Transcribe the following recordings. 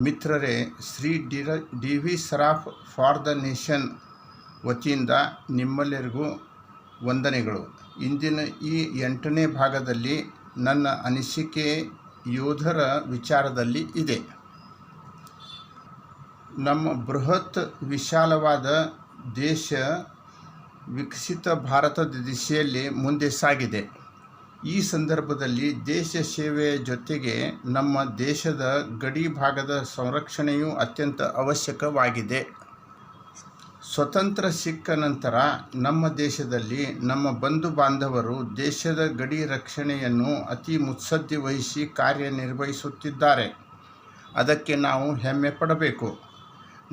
ಮಿತ್ರರೇ, Shri D V Saraf for the nation ವತಿಯಿಂದ ನಿಮ್ಮೆಲ್ಲರಿಗೂ ವಂದನೆಗಳು. ಇಂದಿನ ಈ 8ನೇ ಭಾಗದಲ್ಲಿ ನನ್ನ ಅನಿಸಿಕೆ ಯೋಧರ ವಿಚಾರದಲ್ಲಿ ಇದೆ. ನಮ್ಮ ಬೃಹತ್ ವಿಶಾಲವಾದ ದೇಶ ವಿಕಸಿತ ಭಾರತದ ದಿಶೆಯಲ್ಲಿ ಮುಂದೆ ಸಾಗಿದೆ. ಈ ಸಂದರ್ಭದಲ್ಲಿ ದೇಶ ಸೇವೆಯ ಜೊತೆಗೆ ನಮ್ಮ ದೇಶದ ಗಡಿ ಭಾಗದ ಸಂರಕ್ಷಣೆಯೂ ಅತ್ಯಂತ ಅವಶ್ಯಕವಾಗಿದೆ. ಸ್ವತಂತ್ರ ಸಿಕ್ಕ ನಂತರ ನಮ್ಮ ದೇಶದಲ್ಲಿ ನಮ್ಮ ಬಂಧು ಬಾಂಧವರು ದೇಶದ ಗಡಿ ರಕ್ಷಣೆಯನ್ನು ಅತಿ ಮುತ್ಸದ್ದಿ ವಹಿಸಿ ಕಾರ್ಯನಿರ್ವಹಿಸುತ್ತಿದ್ದಾರೆ. ಅದಕ್ಕೆ ನಾವು ಹೆಮ್ಮೆ ಪಡಬೇಕು.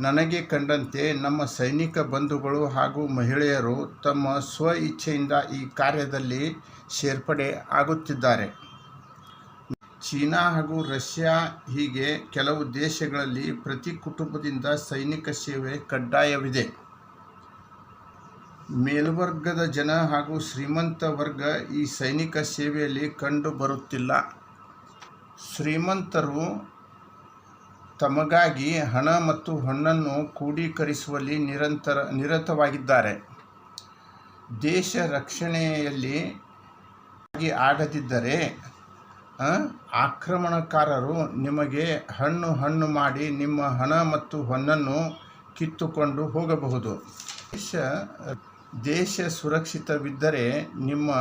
ನನಗೆ ಕಂಡಂತೆ ನಮ್ಮ ಸೈನಿಕ ಬಂಧುಗಳು ಹಾಗೂ ಮಹಿಳೆಯರು ತಮ್ಮ ಸ್ವ ಇಚ್ಛೆಯಿಂದ ಈ ಕಾರ್ಯದಲ್ಲಿ ಸೇರ್ಪಡೆ ಆಗುತ್ತಿದ್ದಾರೆ. ಚೀನಾ ಹಾಗೂ ರಷ್ಯಾ ಹೀಗೆ ಕೆಲವು ದೇಶಗಳಲ್ಲಿ ಪ್ರತಿ ಕುಟುಂಬದಿಂದ ಸೈನಿಕ ಸೇವೆ ಕಡ್ಡಾಯವಿದೆ. ಮೇಲ್ವರ್ಗದ ಜನ ಹಾಗೂ ಶ್ರೀಮಂತ ವರ್ಗ ಈ ಸೈನಿಕ ಸೇವೆಯಲ್ಲಿ ಕಂಡು ಬರುತ್ತಿಲ್ಲ. ಶ್ರೀಮಂತರು ತಮಗಾಗಿ ಹಣ ಮತ್ತು ಹೊನ್ನನ್ನು ಕ್ರೋಢೀಕರಿಸುವಲ್ಲಿ ನಿರತವಾಗಿದ್ದಾರೆ. ದೇಶ ರಕ್ಷಣೆಯಲ್ಲಿ ಆಗದಿದ್ದರೆ ಆಕ್ರಮಣಕಾರರು ನಿಮಗೆ ಹಣ್ಣು ಮಾಡಿ ನಿಮ್ಮ ಹಣ ಮತ್ತು ಹೊನ್ನನ್ನು ಕಿತ್ತುಕೊಂಡು ಹೋಗಬಹುದು. ದೇಶ ಸುರಕ್ಷಿತವಿದ್ದರೆ ನಿಮ್ಮ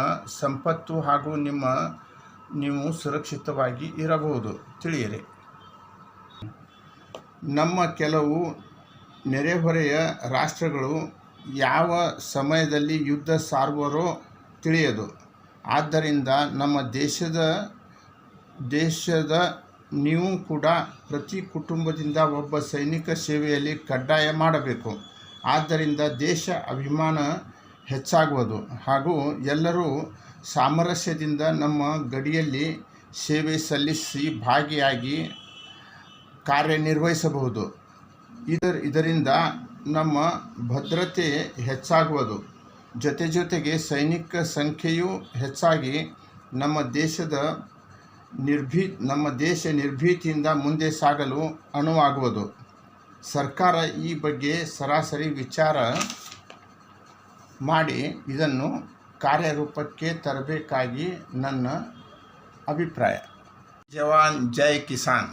ಸಂಪತ್ತು ಹಾಗೂ ನೀವು ಸುರಕ್ಷಿತವಾಗಿ ಇರಬಹುದು. ತಿಳಿಯಿರಿ, ನಮ್ಮ ಕೆಲವು ನೆರೆಹೊರೆಯ ರಾಷ್ಟ್ರಗಳು ಯಾವ ಸಮಯದಲ್ಲಿ ಯುದ್ಧ ಸಾರುವರೋ ತಿಳಿಯದು. ಆದ್ದರಿಂದ ನಮ್ಮ ದೇಶದ ನೀವು ಕೂಡ ಪ್ರತಿ ಕುಟುಂಬದಿಂದ ಒಬ್ಬ ಸೈನಿಕ ಸೇವೆಯಲ್ಲಿ ಕಡ್ಡಾಯ ಮಾಡಬೇಕು. ಆದ್ದರಿಂದ ದೇಶ ಅಭಿಮಾನ ಹೆಚ್ಚಾಗುವುದು ಹಾಗೂ ಎಲ್ಲರೂ ಸಾಮರಸ್ಯದಿಂದ ನಮ್ಮ ಗಡಿಯಲ್ಲಿ ಸೇವೆ ಸಲ್ಲಿಸಿ ಭಾಗಿಯಾಗಿ ಕಾರ್ಯನಿರ್ವಹಿಸಬಹುದು. ಇದರಿಂದ ನಮ್ಮ ಭದ್ರತೆ ಹೆಚ್ಚಾಗುವುದು. ಜೊತೆಗೆ ಸೈನಿಕ ಸಂಖ್ಯೆಯೂ ಹೆಚ್ಚಾಗಿ ನಮ್ಮ ದೇಶ ನಿರ್ಭೀತಿಯಿಂದ ಮುಂದೆ ಸಾಗಲು ಅನುವಾಗುವುದು. ಸರ್ಕಾರ ಈ ಬಗ್ಗೆ ಸರಾಸರಿ ವಿಚಾರ ಮಾಡಿ ಇದನ್ನು ಕಾರ್ಯರೂಪಕ್ಕೆ ತರಬೇಕಾಗಿ ನನ್ನ ಅಭಿಪ್ರಾಯ. ಜವಾನ್ ಜೈ ಕಿಸಾನ್.